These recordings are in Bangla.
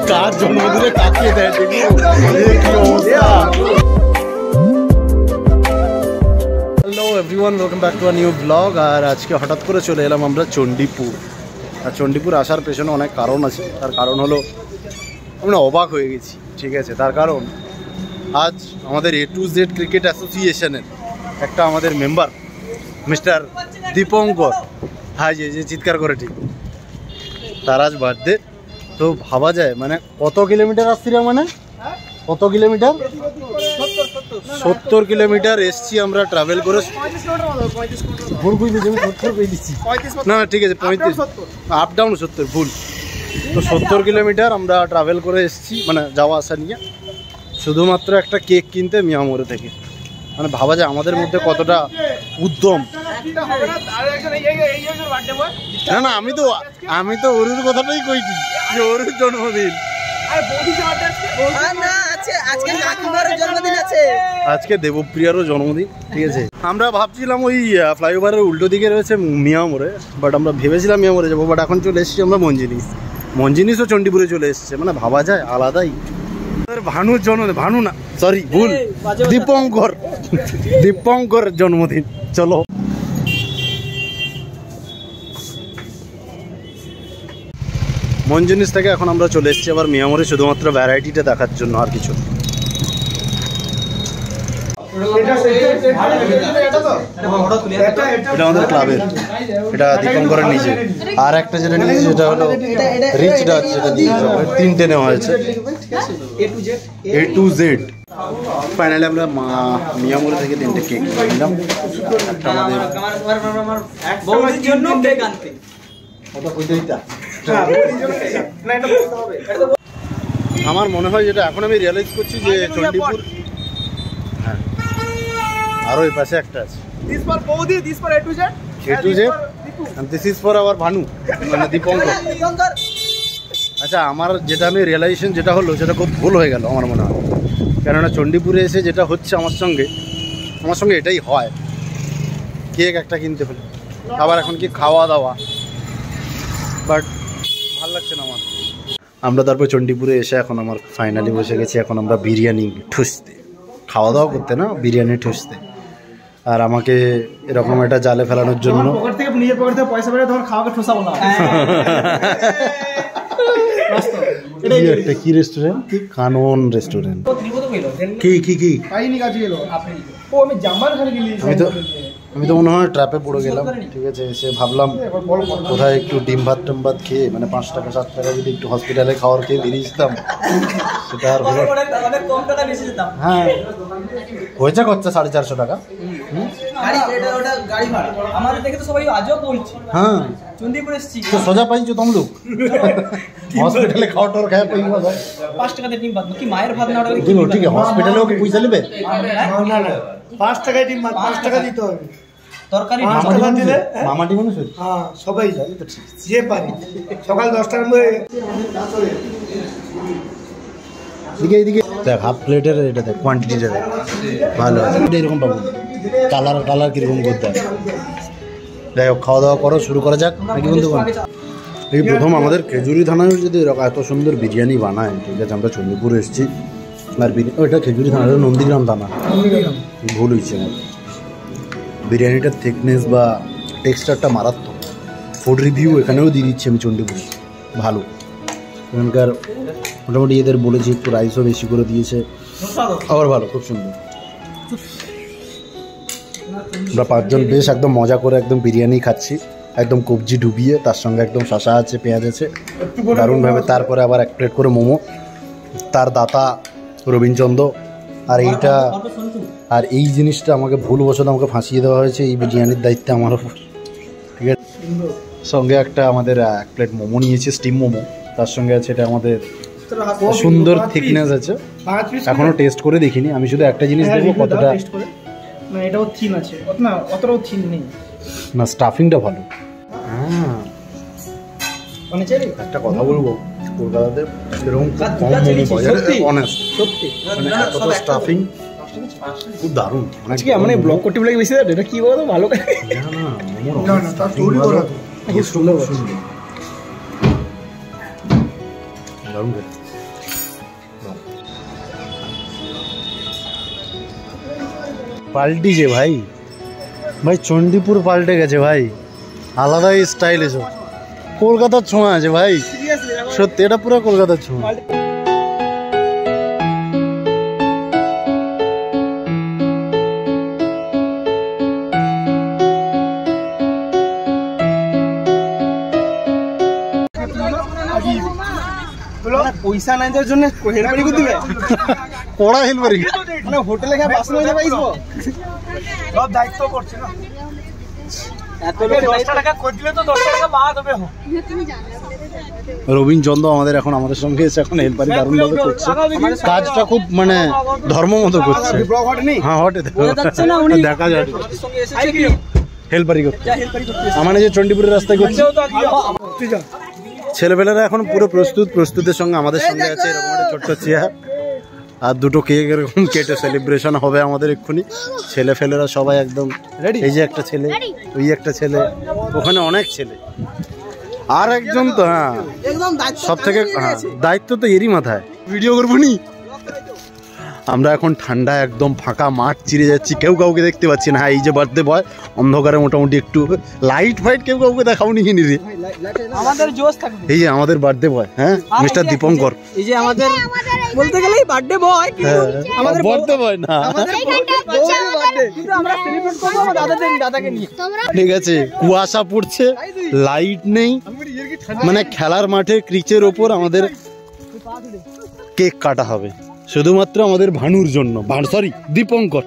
কার জন্মদিনে কাকে দেয় কি অবস্থা। Hello everyone, welcome back to a new blog. আর আজকে হঠাৎ করে চলে এলাম আমরা চণ্ডীপুর। আর চণ্ডীপুর আসার পেছনে অনেক কারণ আছে। তার কারণ হলো আমরা অবাক হয়ে গেছি, ঠিক আছে। তার কারণ আজ আমাদের A to Z ক্রিকেট অ্যাসোসিয়েশনের একটা আমাদের মেম্বার মিস্টার দীপঙ্কর, হ্যাঁ যে চিৎকার করে ঠিক, তার আজ বার্থডে। তো ভাবা যায় মানে কত কিলোমিটার আসছি রে, মানে কত কিলোমিটার, 70 কিলোমিটার এসছি আমরা ট্রাভেল করে। না ঠিক আছে 35, আপ ডাউন 70, ভুল। তো 70 কিলোমিটার আমরা ট্রাভেল করে এসছি, মানে যাওয়া আসা নিয়ে, শুধুমাত্র একটা কেক কিনতে মিয়ামোড়ে থেকে। মানে ভাবা যায় আমাদের মধ্যে কতটা উদ্যম। না না, আমি তো ওরুর কথাটাই কইছি যে ওরুর জন্মদিন। আজকে দেবপ্রিয়ারও জন্মদিন, ঠিক আছে। আমরা ভাবছিলাম ওই ফ্লাইওভারের উল্টো দিকে রয়েছে মিয়ামোড়ে, বাট আমরা ভেবেছিলাম মিয়ামোড়ে যাবো, বাট এখন চলে এসেছি আমরা মঞ্জিনিসও চণ্ডীপুরে চলে এসছে। মানে ভাবা যায় আলাদাই। ভানুর জন্মদিন, ভানু না সরি ভুল, দীপঙ্কর জন্মদিন। চলো মঞ্জিনিস থেকে এখন আমরা চলে এসেছি আবার মিয়ামোড়ে, শুধুমাত্র ভ্যারাইটিটা দেখার জন্য, আর কিছু। এটা আমাদের ক্লাবের, এটা দীপঙ্করের নিচে। আর একটা যেটা নিচে সেটা হলো রিচটা হচ্ছে, তিনটে নেওয়া হয়েছে A to Z। ফাইনালি আমরা মিয়ামোড়ে থেকে 3টে কেক নিলাম। একটা আমাদের আমার মনে হয় যেটা এখন আমি রিয়েলাইজ করছি যে চণ্ডীপুর, হ্যাঁ আরো এই পাশে একটা আছে A to Z, and this is for our Bhanu, মানে দীপঙ্কর। আচ্ছা, আমার যেটা আমি রিয়েলাইজেশন যেটা হলো, সেটা খুব ভুল হয়ে গেল আমার মনে হয়। কেননা চণ্ডীপুরে এসে যেটা হচ্ছে আমার সঙ্গে এটাই হয়, কেক একটা কিনতে হলো, আবার এখন কি খাওয়া দাওয়া, বাট ভাল লাগছে না আমার। আমরা তারপর চণ্ডীপুরে এসে এখন আমার ফাইনালি বসে গেছি এখন আমরা বিরিয়ানি ঠুসতে, খাওয়া দাওয়া করতে না, বিরিয়ানি ঠুসতে। আর আমাকে এরকম একটা জালে ফেলানোর জন্য কি রেস্টুরেন্ট, কানন রেস্টুরেন্ট, কি আমি তো মনে হয় ট্র্যাপে পড়ে গেলাম, ঠিক আছে। এসে ভাবলাম কোথায় একটু ডিম ভাত খেয়ে, মানে 5 টাকা 7 টাকা যদি একটু হসপিটালে খাওয়ার খেয়ে বেরিয়ে যেতাম, সেটা আর হলো। হ্যাঁ হয়েছে খরচা 450 টাকা। হ্যাঁ তো সোজা পাইছো তুম লোক হসপিটালে খাওয়া টোর খায় পাই 5 টাকাতে ডিম ভাত কি মায়ের ভাত না ওটা কি, ঠিক আছে। হসপিটালেও কি পয়সা নেবে? না 5 টাকায় ডিম ভাত 5 টাকা দিতে হবে। তরকারি দিলে মামাটি মানুষ, হ্যাঁ সবাই জানে তো, ঠিক যে পারি। সকাল 10টার মধ্যে এদিকে দেখ, হাফ প্লেটের এটা দেখ, কোয়ান্টিটিটা দেখ, ভালো আছে। এরকম পাবো, কালার কিরকম করতে হবে। যাই হোক, খাওয়া দাওয়া করো, শুরু করা যাক নাকি বন্ধু? এই প্রথম আমাদের খেজুরি থানায় যদি এত সুন্দর বিরিয়ানি বানায়, ঠিক আছে। আমরা চণ্ডীপুরে এসেছি, আর ওইটা খেজুরি থানা, নন্দীগ্রাম থানা, ভুল হয়েছে আমার। বিরিয়ানিটার থিকনেস বা টেক্সচারটা মারাত্মক। ফুড রিভিউ এখানেও দিয়ে দিচ্ছি আমি চণ্ডীপুরে, ভালো। এখানকার মোটামুটি এদের বলেছি একটু রাইসও বেশি করে দিয়েছে, আবার ভালো, খুব সুন্দর। আমরা 5 জন বেশ একদম মজা করে একদম বিরিয়ানি খাচ্ছি, একদম কবজি ডুবিয়ে, তার সঙ্গে একদম শসা আছে, পেঁয়াজ আছে, দারুণভাবে। তারপরে আবার 1 প্লেট করে মোমো, তার দাতা রবীন্দ্রচন্দ্র। আর এই জিনিসটা আমাকে ভুলবশত আমাকে ফাঁসিয়ে দেওয়া হয়েছে, এই বিরিয়ানির দায়িত্বে আমার ওপর, ঠিক আছে। সঙ্গে একটা আমাদের 1 প্লেট মোমো নিয়েছি, স্টিম মোমো, তার সঙ্গে আছে এটা আমাদের সুন্দর থিকনেস আছে। এখনো টেস্ট করে দেখিনি আমি, শুধু একটা জিনিস দেখবো কতটা, না এটাও থিন আছে, না অতটাও থিন নেই, না স্টাফিংটা ভালো। হ্যাঁ মানে চাই একটা কথা বলবো, কলকাতাতে এরকম কম মোমো পাওয়া যায়, অনেস্ট সত্যি। মানে এতটা স্টাফিং খুব দারুণ। আজকে মানে ব্লগ করতে বলে বেশি এটা কি বলতো ভালো করে পাল্টিছে ভাই, ভাই চণ্ডীপুর পাল্টে গেছে ভাই, আলাদাই স্টাইল এসব, কলকাতার ছোঁয়া আছে ভাই, সত্যি এটা পুরো কলকাতার ছোঁয়া। পয়সা নাই যার জন্য হেলপারি করে দিবে, কড়া হেলপারি মানে হোটেলে গিয়ে বাসন হয়ে যাবে সব দায়িত্ব করছে না, এত লোক 10 টাকা করে দিলে তো 10 টাকা বাদ হবে। রবীন চন্দ্র আমাদের এখন আমাদের সঙ্গে এসে এখন হেলপারি দারুণ ভাবে করছে, কাজটা খুব মানে ধর্ম মতো করছে। হ্যাঁ হটে দেখা যায় হেলপারি করছে, আমার যে চণ্ডীপুরের রাস্তায় করছে। ছেলেবেলারা এখন পুরো প্রস্তুতের সঙ্গে আমাদের সঙ্গে আছে, এরকম একটা ছোট্ট চেয়ার আর দুটো কেক এরকম কেটে সেলিব্রেশন হবে আমাদের এক্ষুনি। ছেলে ফেলেরা সবাই একদম রেডি, এই যে একটা ছেলে, ওই একটা ছেলে, ওখানে অনেক ছেলে, আর একজন তো হ্যাঁ সব থেকে দায়িত্ব তো এরই মাথায়। ভিডিও করবো নি আমরা, এখন ঠান্ডা একদম ফাঁকা মাঠ চিরে যাচ্ছি, কেউ কাউকে দেখতে পাচ্ছি না। এই যে বার্থডে বয় অন্ধকারে মোটামুটি একটু লাইট ফাইট কেউ কাউকে দেখাওনি কিনি রে, আমাদের জোশ থাকবে। এই যে আমাদের বার্থডে বয়, হ্যাঁ মিস্টার দীপঙ্কর, এই যে আমাদের বলতে গেলে বার্থডে বয়, আমাদের বার্থডে বয় না, কিন্তু আমরা সেলিব্রেট করব দাদাকে নিয়ে। ঠিক আছে, কুয়াশা পড়ছে, লাইট নেই, মানে খেলার মাঠে ক্রিচের ওপর আমাদের কেক কাটা হবে শুধুমাত্র আমাদের ভানুর জন্য, সরি দীপঙ্কর।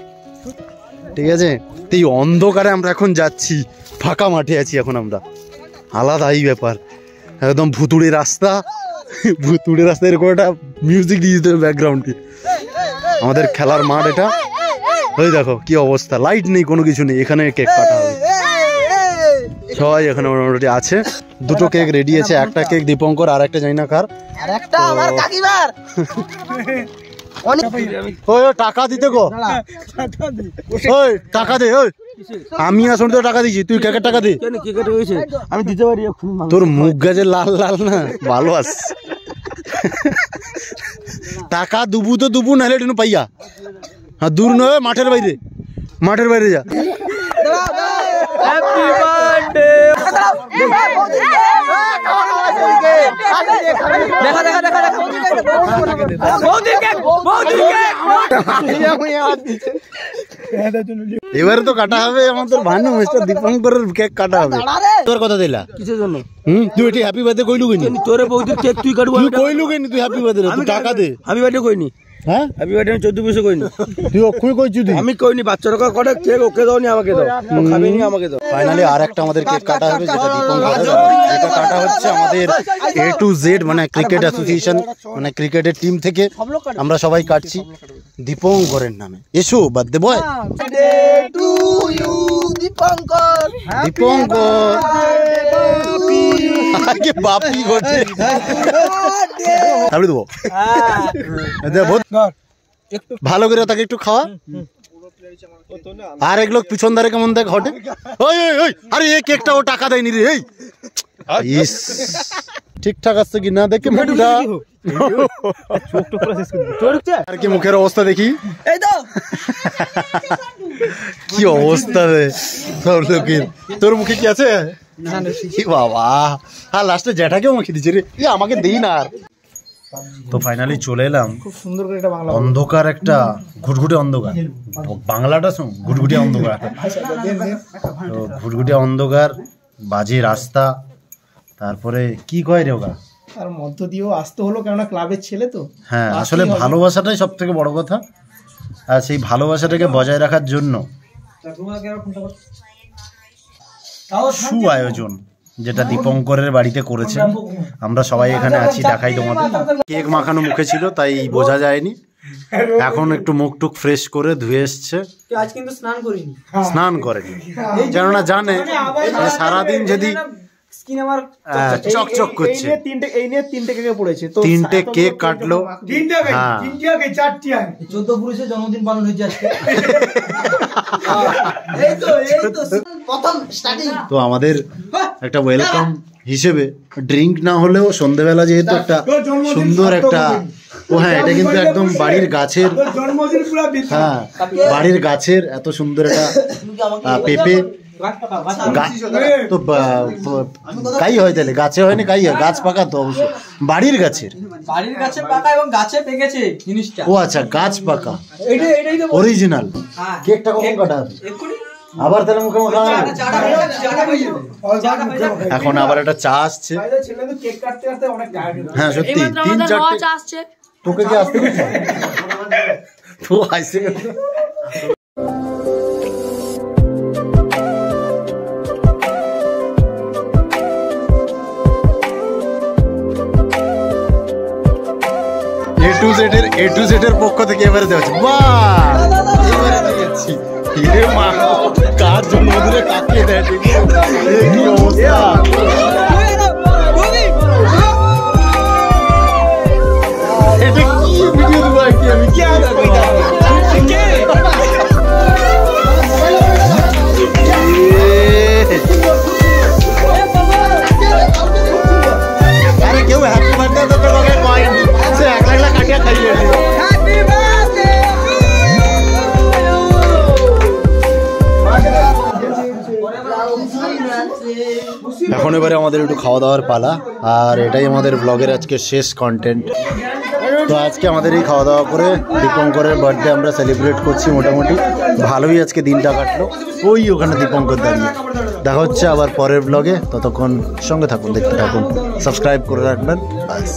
ঠিক আছে, এই অন্ধকারে আমরা এখন যাচ্ছি, ফাঁকা মাঠে আছি এখন আমরা, আলাদাই ব্যাপার, একদম ভুতুড়ে রাস্তা, ভুতুড়ে রাস্তা, এরকম একটা মিউজিক দিয়ে দিতে হবে ব্যাকগ্রাউন্ডে। আমাদের খেলার মাঠ এটা, ওই দেখো কি অবস্থা, লাইট নেই, কোনো কিছু নেই, এখানে কেক কাটা হবে। সবাই এখানে মোটামুটি আছে, দুটো কেক রেডি আছে, একটা কেক দীপঙ্কর আর একটা জানি না কার, আর একটা আমার কাকিমার। ওই টাকা দিতে গো, ওই টাকা দে, ওই আমি আসলে তো টাকা দিচ্ছি, তুই কেকের টাকা দে। আমি দিতে পারি, তোর মুখ গাছে লাল লাল না, ভালো আস, টাকা দুবু তো দুবু, নাহলে এটা পাইয়া, হ্যাঁ দূর নয়, মাঠের বাইরে, মাঠের বাইরে যা। Happy birthday. দেখা দেখা দেখা দেখা এবারে তো কাটা হবে আমাদের ভানু মিস্টার দীপঙ্করের কেক কাটা হবে। তোর কথা দিলা কিসের জন্য? তুই এটি হ্যাপি বার্থডে কইলু কেনি? তোরে বৌদির কেক তুই কাটবো, তুই কইলু কেনি তুই হ্যাপি বার্থডে? তুই টাকা দে। আমি বার্থডে কইনি। হ্যাঁ হ্যাপি বার্থডে আমি 14 পয়সা কইনি। তুই অক্ষুই কইছু তুই? আমি কইনি, বাচ্চারা করে কেক ওকে দাও নি, আমাকে দাও, ও খাবে নি, আমাকে দাও। ফাইনালি আরেকটা আমাদের কেক কাটা হবে, যেটা দীপঙ্করের, এটা কাটা হচ্ছে আমাদের A to Z মানে ক্রিকেট অ্যাসোসিয়েশন, মানে ক্রিকেটের টিম থেকে আমরা সবাই কাটছি দীপঙ্করের নামে। এসো birthday boy. Birthday to you Dipankar, Dipankar আগে বাপি করছে, তাহলে দেবো ভালো করে তাকে একটু খাওয়া। আর এক লোক পিছন ধারে কেমন দেখ হটে, ওই ওই ওই, আরে এই কেকটা ও টাকা দেয়নি রে, এই ইস ঠিকঠাক আসছে কি না দেখে মুখটা, আর কি মুখের অবস্থা দেখি, এই তো কি অবস্থা রে সব লোকের। তোর মুখে কি আছে? কি বাবা, আর লাস্টে জ্যাঠাকেও মুখে দিচ্ছে রে, আমাকে দেই না আর। তো ফাইনালি চলে এলাম, খুব সুন্দর করে এটা বাংলা অন্ধকার একটা ঘুটঘুটে অন্ধকার, বাংলাটা শুন ঘুটঘুটে অন্ধকার, তো ঘুটঘুটে অন্ধকার, বাজে রাস্তা, তারপরে কি কয় রে ওগা, তার মধ্য দিয়েও আসতে হলো, কেননা ক্লাবের ছেলে তো। হ্যাঁ আসলে ভালোবাসাটাই সব থেকে বড় কথা, আর সেই ভালোবাসাটাকে বজায় রাখার জন্য সু আয়োজন যেটা দীপঙ্করের বাড়িতে করেছে, আমরা সবাই এখানে আছি, দেখাই তোমাদের। কেক মাখানো মুখে ছিল তাই বোঝা যায়নি, এখন একটু মুখ টুক ফ্রেশ করে ধুয়ে এসছে, আজ কিন্তু স্নান করিনি, স্নান করেনি, কেননা জানে সারাদিন যদি স্কিন আমার চকচক করছে। এই নিয়ে তিনটে কেকে পড়েছে, তো 3টে কেক কাটলো। 14 পুরুষের জন্মদিন পালন হয়েছে আজকে। তো আমাদের একটা ওয়েলকাম হিসেবে ড্রিঙ্ক না হলেও সন্ধ্যেবেলা যেহেতু একটা সুন্দর একটা, ও হ্যাঁ এটা কিন্তু একদম বাড়ির গাছের, হ্যাঁ বাড়ির গাছের এত সুন্দর একটা পেঁপে তো কাই হয়, তাহলে গাছে হয়নি কাই হয়, গাছ পাকা তো অবশ্যই বাড়ির গাছের পাকা এবং গাছে পেকেছে জিনিসটা। ও আচ্ছা গাছ পাকা অরিজিনাল। কেকটা কখন কাটা হবে আবার? তাহলে মুখে মুখে এখন আবার একটা চা আসছে। হ্যাঁ সত্যি 3-4টে চা আসছে। তোকে কি আসতে বলছে? তো আসছে A to Z এর পক্ষ থেকে এবারে দেওয়া হচ্ছে। বাহ এবারে দিয়েছি। এ মা কার জন্মদিনে কাকে দেয় কি অবস্থা। এটা কি ভিডিও দেবো কি আমি কি আরে কেউ হ্যাপি বার্থডে তো তোকে কয়েনি, সে একলা কাটিয়া খাইয়ে এখন এবারে আমাদের একটু খাওয়া দাওয়ার পালা, আর এটাই আমাদের ব্লগের আজকে শেষ কন্টেন্ট। তো আজকে আমাদের এই খাওয়া দাওয়া করে দীপঙ্করের বার্থডে আমরা সেলিব্রেট করছি, মোটামুটি ভালোই আজকে দিনটা কাটলো। ওই ওখানে দীপঙ্কর দাঁড়িয়ে। দেখা হচ্ছে আবার পরের ব্লগে, ততক্ষণ সঙ্গে থাকুন, দেখতে থাকুন, সাবস্ক্রাইব করে রাখবেন, বাস।